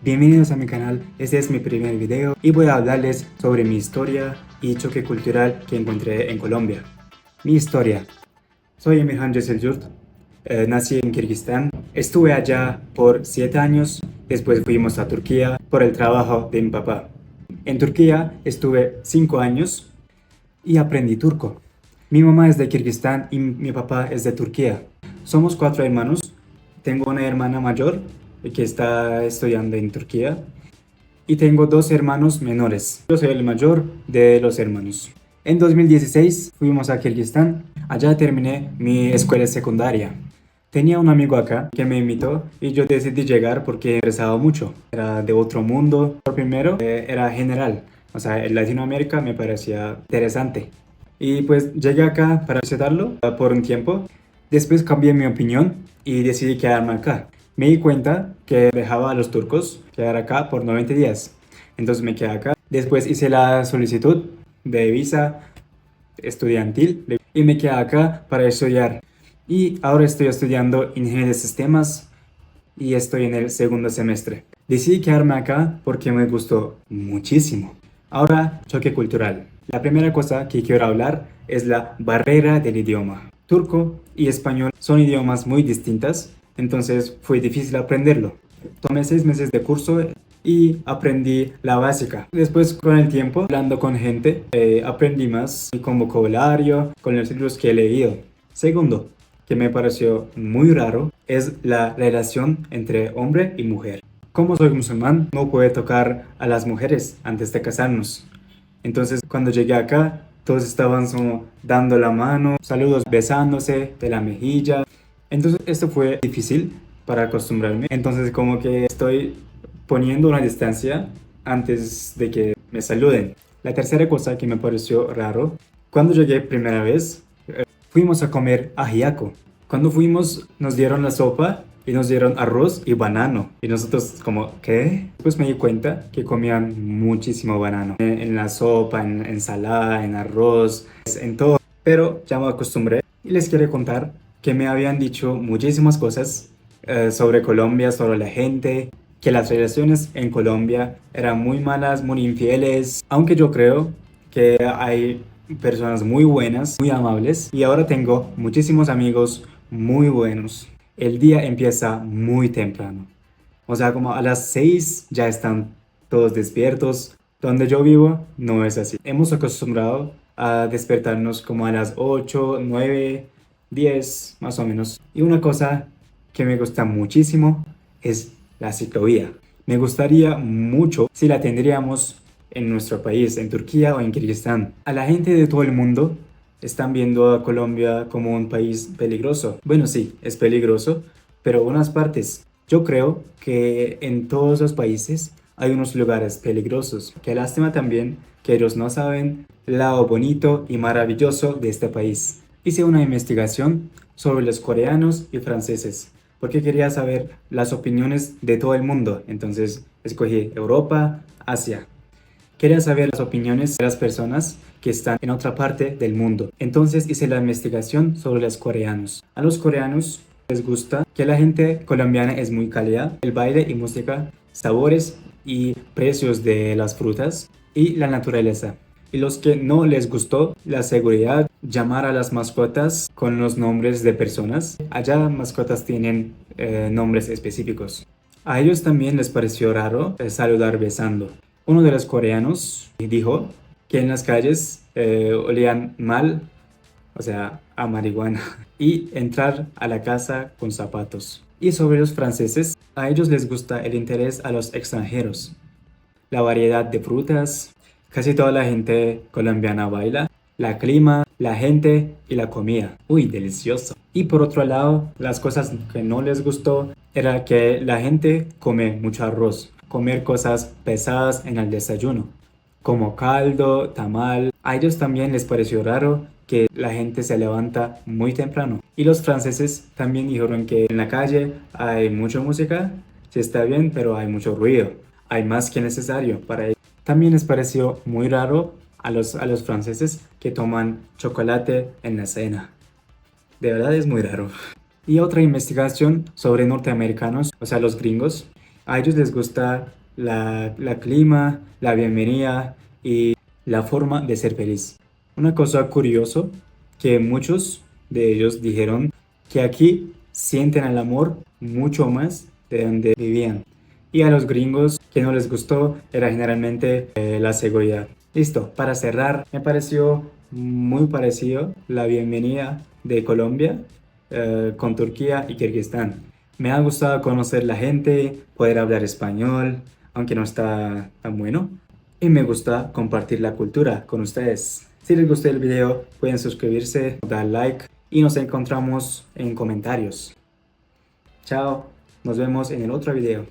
Bienvenidos a mi canal, este es mi primer video y voy a hablarles sobre mi historia y choque cultural que encontré en Colombia. Mi historia. Soy Emirhan Ceseljurt, nací en Kirguistán, estuve allá por 7 años, después fuimos a Turquía por el trabajo de mi papá. En Turquía estuve 5 años y aprendí turco. Mi mamá es de Kirguistán y mi papá es de Turquía. Somos 4 hermanos, tengo una hermana mayor que está estudiando en Turquía y tengo 2 hermanos menores. Yo soy el mayor de los hermanos. En 2016 fuimos a Kirguistán, allá terminé mi escuela secundaria. Tenía un amigo acá que me invitó y yo decidí llegar porque me interesaba mucho. Era de otro mundo. Por primero, era general, o sea, en Latinoamérica me parecía interesante. Y pues llegué acá para visitarlo por un tiempo. Después cambié mi opinión y decidí quedarme acá. Me di cuenta que dejaba a los turcos quedar acá por 90 días. Entonces me quedé acá. Después hice la solicitud de visa estudiantil y me quedé acá para estudiar. Y ahora estoy estudiando ingeniería de sistemas y estoy en el segundo semestre. Decidí quedarme acá porque me gustó muchísimo. Ahora, choque cultural. La primera cosa que quiero hablar es la barrera del idioma. Turco y español son idiomas muy distintas, entonces fue difícil aprenderlo. Tomé 6 meses de curso y aprendí la básica. Después, con el tiempo, hablando con gente, aprendí más con vocabulario, con los libros que he leído. Segundo, que me pareció muy raro, es la relación entre hombre y mujer. Como soy musulmán, no puedo tocar a las mujeres antes de casarnos. Entonces, cuando llegué acá, todos estaban como dando la mano, saludos, besándose de la mejilla. Entonces, esto fue difícil para acostumbrarme. Entonces, como que estoy poniendo una distancia antes de que me saluden. La tercera cosa que me pareció raro, cuando llegué primera vez, fuimos a comer ajiaco. Cuando fuimos, nos dieron la sopa y nos dieron arroz y banano. Y nosotros como, ¿qué? Después me di cuenta que comían muchísimo banano. En la sopa, en ensalada, en arroz, en todo. Pero ya me acostumbré y les quiero contar que me habían dicho muchísimas cosas sobre Colombia, sobre la gente, que las relaciones en Colombia eran muy malas, muy infieles. Aunque yo creo que hay personas muy buenas, muy amables y ahora tengo muchísimos amigos muy buenos. El día empieza muy temprano. O sea, como a las 6 ya están todos despiertos. Donde yo vivo no es así. Hemos acostumbrado a despertarnos como a las 8, 9, 10 más o menos. Y una cosa que me gusta muchísimo es la ciclovía. Me gustaría mucho si la tendríamos en nuestro país, en Turquía o en Kirguistán. A la gente de todo el mundo están viendo a Colombia como un país peligroso. Bueno, sí, es peligroso, pero unas partes. Yo creo que en todos los países hay unos lugares peligrosos. Qué lástima también que ellos no saben lo bonito y maravilloso de este país. Hice una investigación sobre los coreanos y franceses, porque quería saber las opiniones de todo el mundo. Entonces escogí Europa, Asia. Quería saber las opiniones de las personas que están en otra parte del mundo. Entonces hice la investigación sobre los coreanos. A los coreanos les gusta que la gente colombiana es muy cálida, el baile y música, sabores y precios de las frutas y la naturaleza. Y los que no les gustó, la seguridad, llamar a las mascotas con los nombres de personas. Allá mascotas tienen nombres específicos. A ellos también les pareció raro saludar besando. Uno de los coreanos dijo que en las calles olían mal, o sea, a marihuana, y entrar a la casa con zapatos. Y sobre los franceses, a ellos les gusta el interés a los extranjeros, la variedad de frutas, casi toda la gente colombiana baila, la clima, la gente y la comida. Uy, delicioso. Y por otro lado, las cosas que no les gustó era que la gente come mucho arroz, comer cosas pesadas en el desayuno, como caldo, tamal. A ellos también les pareció raro que la gente se levanta muy temprano. Y los franceses también dijeron que en la calle hay mucha música, sí está bien, pero hay mucho ruido. Hay más que necesario para ellos. También les pareció muy raro a los franceses que toman chocolate en la cena. De verdad es muy raro. Y otra investigación sobre norteamericanos, o sea, los gringos, A ellos les gusta la clima, la bienvenida y la forma de ser feliz. Una cosa curiosa que muchos de ellos dijeron que aquí sienten el amor mucho más de donde vivían. Y a los gringos que no les gustó era generalmente la seguridad. Listo, para cerrar, me pareció muy parecido la bienvenida de Colombia con Turquía y Kirguistán. Me ha gustado conocer la gente, poder hablar español, aunque no está tan bueno. Y me gusta compartir la cultura con ustedes. Si les gustó el video, pueden suscribirse, dar like y nos encontramos en comentarios. Chao, nos vemos en el otro video.